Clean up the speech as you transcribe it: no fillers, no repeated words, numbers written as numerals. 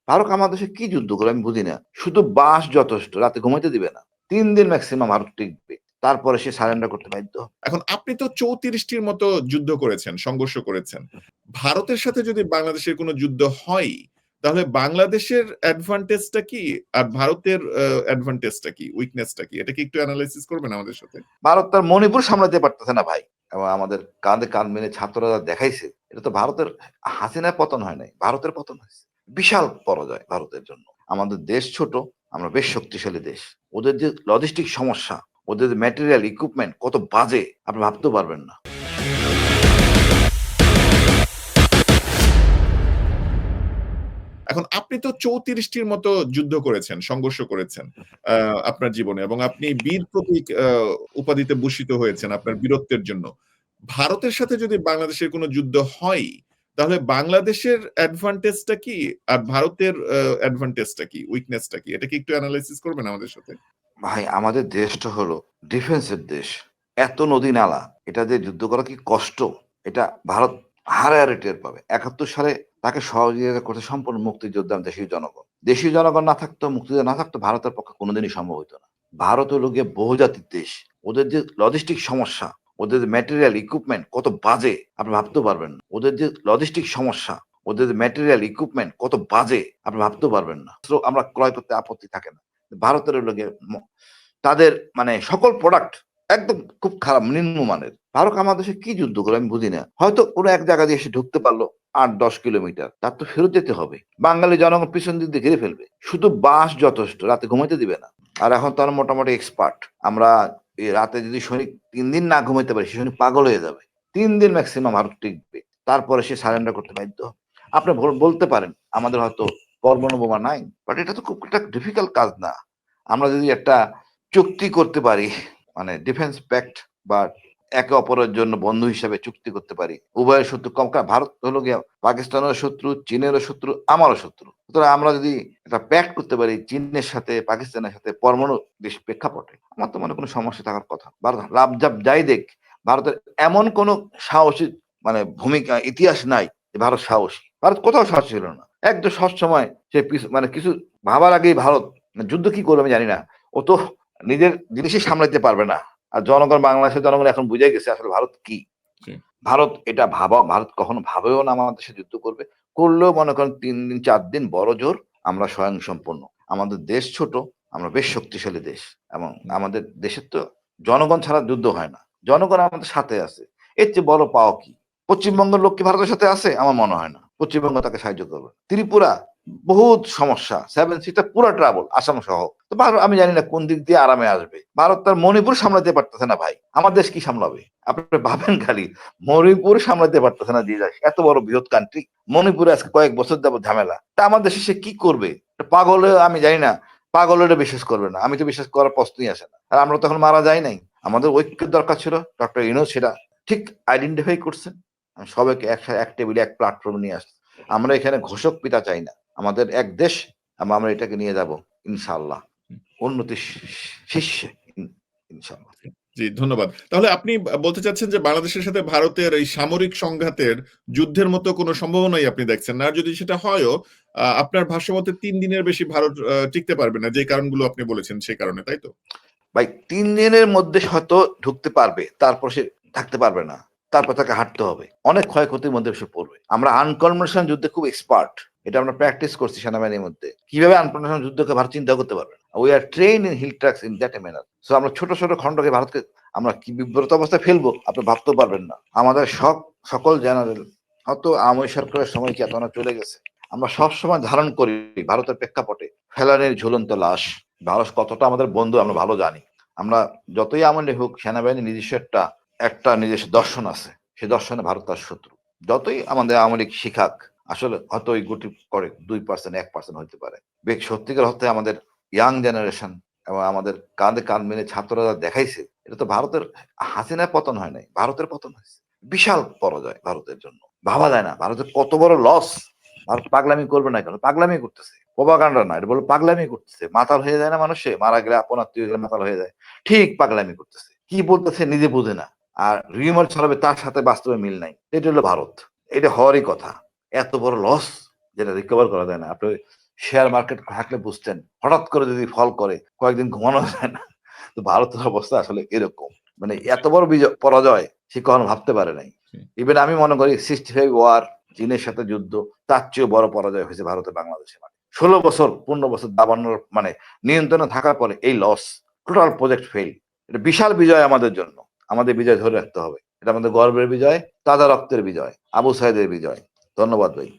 ভারত আমার দেশে কি যুদ্ধ করে আমি বুঝি না। শুধু বাস যথেষ্ট, রাতে ঘুমাইতে দিবে না। ৩ দিন ম্যাক্সিমাম ভারত টিকবে। তারপরে সে সারেন্ডার করতে বাধ্য হবে। এখন আপনি তো ৩৪টির মতো যুদ্ধ করেছেন, সংঘর্ষ করেছেন। ভারতের সাথে যদি বাংলাদেশের কোনো যুদ্ধ হয়, তাহলে বাংলাদেশের অ্যাডভান্টেজটা কি? আর ভারতের অ্যাডভান্টেজটা কি? উইকনেসটা কি? এটা কি একটু এনালাইসিস করবেন আমাদের সাথে? ভারত তার মণিপুর সামলাতে পারতেছে না ভাই। এবং আমাদের কাঁধে কাঁধ মিলে ছাত্ররা যা দেখাইছে, এটা তো ভারতের হাসিনার পতন হয় নাই, ভারতের পতন হয়েছে। বিশাল পরাজয় ভারতের জন্য। আমাদের দেশ ছোট, আমরা বেশ শক্তিশালী দেশ। ওদের যে লজিস্টিক সমস্যা, ওদের যে ম্যাটেরিয়াল ইকুইপমেন্ট কত বাজে আপনি ভাবতেও পারবেন না। এখন আপনি তো ৩৪টির মতো যুদ্ধ করেছেন, সংঘর্ষ করেছেন আপনার জীবনে, এবং আপনি বীর প্রতীক উপাধিতে ভূষিত হয়েছেন আপনার বীরত্বের জন্য। ভারতের সাথে যদি বাংলাদেশের কোনো যুদ্ধ হয়, তাহলে বাংলাদেশের অ্যাডভান্টেজটা কি? আর ভারতের অ্যাডভান্টেজটা কি? উইকনেসটা কি? এটা কি একটু এনালাইসিস করবেন আমাদের সাথে? ভাই আমাদের দেশটা হলো ডিফেন্সের দেশ। এত নদী নালা, এটা দিয়ে যুদ্ধ করা কি কষ্ট, এটা ভারত হারে হারে টের পাবে। ৭১ সালে তাকে সহযোগিতা করতে সম্পূর্ণ মুক্তিযোদ্ধা দেশীয় জনগণ। দেশীয় জনগণ না থাকতো, মুক্তিযোদ্ধা না থাকতো, ভারতের পক্ষে কোনোদিনই সম্ভব হতো না। ভারত হলো গিয়ে বহুজাতির দেশ। ওদের যে লজিস্টিক সমস্যা, ওদের যে ম্যাটেরিয়াল ইকুইপমেন্ট কত বাজে আপনি ভাবতেও পারবেন না। ওদের যে লজিস্টিক সমস্যা, ওদের যে ম্যাটেরিয়াল ইকুইপমেন্ট কত বাজে আপনি ভাবতেও পারবেন না। আমরা ক্রয় করতে আপত্তি থাকে না। ভারতের হলো গিয়ে তাদের মানে সকল প্রোডাক্ট একদম খুব খারাপ, নিম্নমানের। ভারত আমার দেশে কি যুদ্ধ করে আমি বুঝি না। হয়তো কোনো এক জায়গা দিয়ে এসে ঢুকতে পারলো ৮-১০ কিলোমিটার, তার তো ফেরত যেতে হবে। বাঙালি জনগণ পিছন দিক দিয়ে ঘিরে ফেলবে। শুধু বাস যথেষ্ট, রাতে ঘুমাইতে দিবে না। আর এখন তারা মোটামুটি এক্সপার্ট। আমরা এই রাতে যদি সৈনিক ৩ দিন না ঘুমাইতে পারি, সে সৈনিক পাগল হয়ে যাবে। ৩ দিন ম্যাক্সিমাম ভারত টিকবে। তারপরে সে সারেন্ডার করতে বাধ্য হবে। আপনি বলতে পারেন আমাদের হয়তো পরমাণু বোমা নাই, বাট এটা তো খুব একটা ডিফিকাল্ট কাজ না। আমরা যদি একটা চুক্তি করতে পারি, মানে ডিফেন্স প্যাক্ট, বা একে অপরের জন্য বন্ধু হিসেবে চুক্তি করতে পারি, উভয়ের শত্রু কম। ভারত হলো গিয়ে পাকিস্তানের শত্রু, চীনেরও শত্রু, আমারও শত্রু। সুতরাং আমরা যদি একটা প্যাক্ট করতে পারি চীনের সাথে, পাকিস্তানের সাথে, পরমাণু দেশ প্রেক্ষাপটে, আমার তো মনে কোনো সমস্যা থাকার কথা। ভারত লাভজাব যাই দেখ, ভারতের এমন কোন সাহসী মানে ভূমিকা ইতিহাস নাই যে ভারত সাহসী। ভারত কোথাও সাহসী ছিল না। একদম সবসময় সে মানে কিছু ভাবার আগেই ভারত যুদ্ধ কি করবে আমি জানি না। ও তো নিজের জিনিসই সামলাতে পারবে না। আর জনগণ, বাংলাদেশের জনগণ এখন বুঝে গেছে আসলে ভারত কি। ভারত এটা ভারত কখনো ভাবেও না আমাদের সাথে যুদ্ধ করবে। করলেও মনে করেন ৩ দিন ৪ দিন বড় জোর, আমরা স্বয়ংসম্পূর্ণ। আমাদের দেশ ছোট, আমরা বেশ শক্তিশালী দেশ। এবং আমাদের দেশের তো জনগণ ছাড়া যুদ্ধ হয় না। জনগণ আমাদের সাথে আছে। এর চেয়ে বড় পাওয়া কি? পশ্চিমবঙ্গের লোক কি ভারতের সাথে আছে? আমার মনে হয় না পশ্চিমবঙ্গ তাকে সাহায্য করবে। ত্রিপুরা বহুত সমস্যা, 7 সিটার পুরো ট্রাবল, আসাম সহ। তো ভারত আমি জানি না কোন দিক দিয়ে আরামে আসবে। ভারত তার মণিপুর সামলাতে পারতেছে না ভাই। আমার দেশ কি সামলাবে? আপনি ভাবেন খালি, মণিপুর সামলাতে পারতেছে না। দিয়ে যায় এত বড় বৃহৎ কান্ট্রি, মণিপুরে আজকে কয়েক বছর যাবত ঝামেলা। তা আমার দেশে সে কি করবে? পাগলে আমি জানি না, পাগলেরা বিশ্বাস করবে না। আমি তো বিশ্বাস করার প্রশ্নই আসে না। আর আমরা তখন মারা যাই নাই। আমাদের ঐক্যের দরকার ছিল। ডক্টর ইউনূস সেটা ঠিক আইডেন্টিফাই করছেন। সবাইকে একসাথে এক টেবিলে এক প্ল্যাটফর্মে নিয়ে আসছে। আমরা এখানে ঘোষক পিতা চাই না। আমাদের এক দেশ, আমরা এটাকে নিয়ে যাব ইনশাআল্লাহ উন্নতির শীর্ষে, ইনশাআল্লাহ। জি, ধন্যবাদ। তাহলে আপনি বলতে চাচ্ছেন যে বাংলাদেশের সাথে ভারতের এই সামরিক সংঘাতের যুদ্ধের মতো কোনো সম্ভাবনাই আপনি দেখছেন না। আর যদি সেটা হয়ও, আপনার ভাষ্যমতে ৩ দিনের বেশি ভারত টিকতে পারবে না, যে কারণগুলো আপনি বলেছেন সেই কারণে, তাই তো? ভাই ৩ দিনের মধ্যে হয়তো ঢুকতে পারবে, তারপর সে থাকতে পারবে না। তারপর তাকে হাঁটতে হবে। অনেক ক্ষয়ক্ষতির মধ্যে সে পড়বে। আমরা আনকনভেনশনাল যুদ্ধে খুব এক্সপার্ট। এটা আমরা প্র্যাকটিস করছি সেনাবাহিনীর মধ্যে। কিভাবে আনকনভেনশনাল যুদ্ধকে ভারত চিন্তা করতে পারবে না। We are train in hill tracks in that a manner. So আমরা ছোট ছোট খণ্ডকে ভারতকে আমরা কি বিব্রত অবস্থায় ফেলবো আপনি ভাবতেও পারবেন না। আমাদের সকল জেনারেল, হয়তো আওয়ামী সরকারের সময় চেতনা চলে গেছে। আমরা সবসময় ধারণ করি ভারতের প্রেক্ষাপটে ফেলানির ঝুলন্ত লাশ। ভারত কতটা আমাদের বন্ধু আমরা ভালো জানি। আমরা যতই আমলে হোক, সেনাবাহিনী নিজস্ব একটা নিজস্ব দর্শন আছে। সে দর্শনে ভারত তার শত্রু। যতই আমাদের আওয়ামী লীগ শিখাক, আসলে হয়তো ওই গুটি করে 2%, 1% হইতে পারে। সত্যিকার অর্থে আমাদের ইয়াং জেনারেশন এবং আমাদের কাঁধে কাঁধ মিলে ছাত্ররা যা দেখাইছে, এটা তো ভারতের হাসিনার পতন হয় নাই, ভারতের পতন হয়েছে। বিশাল পরাজয় ভারতের জন্য। ভাবা যায় না ভারতের কত বড় লস। ভারত পাগলামি করবে না কেন? পাগলামি করতেছে, প্রোপাগান্ডা না, এটা বলে পাগলামি করতেছে। মাতাল হয়ে যায় না মানুষে? মারা গেলে, আপন আত্মীয় গেলে মাতাল হয়ে যায়। ঠিক পাগলামি করতেছে। কি বলতেছে নিজে বুঝে না। আর রিউমার ছড়াবে, তার সাথে বাস্তবে মিল নাই। এটা হলো ভারত। এটা হওয়ারই কথা। এত বড় লস যেটা রিকভার করা যায় না। আপনি শেয়ার মার্কেট থাকলে বুঝতেন। হঠাৎ করে যদি ফল করে কয়েকদিন ঘুমানো যায় না। তো ভারতের অবস্থা আসলে এরকম। মানে এত বড় পরাজয় সে কখনো ভাবতে পারে নাই। ইভেন আমি মনে করি 65 ওয়ার, চীনের সাথে যুদ্ধ, তার চেয়েও বড় পরাজয় হয়েছে ভারতে বাংলাদেশে। 16 বছর 15 বছর দাবানোর মানে নিয়ন্ত্রণে থাকার পরে এই লস, টোটাল প্রজেক্ট ফেল। এটা বিশাল বিজয় আমাদের জন্য। আমাদের বিজয় ধরে রাখতে হবে। এটা আমাদের গর্বের বিজয়, তাজা রক্তের বিজয়, আবু সাইদের বিজয়। ধন্যবাদ ভাই।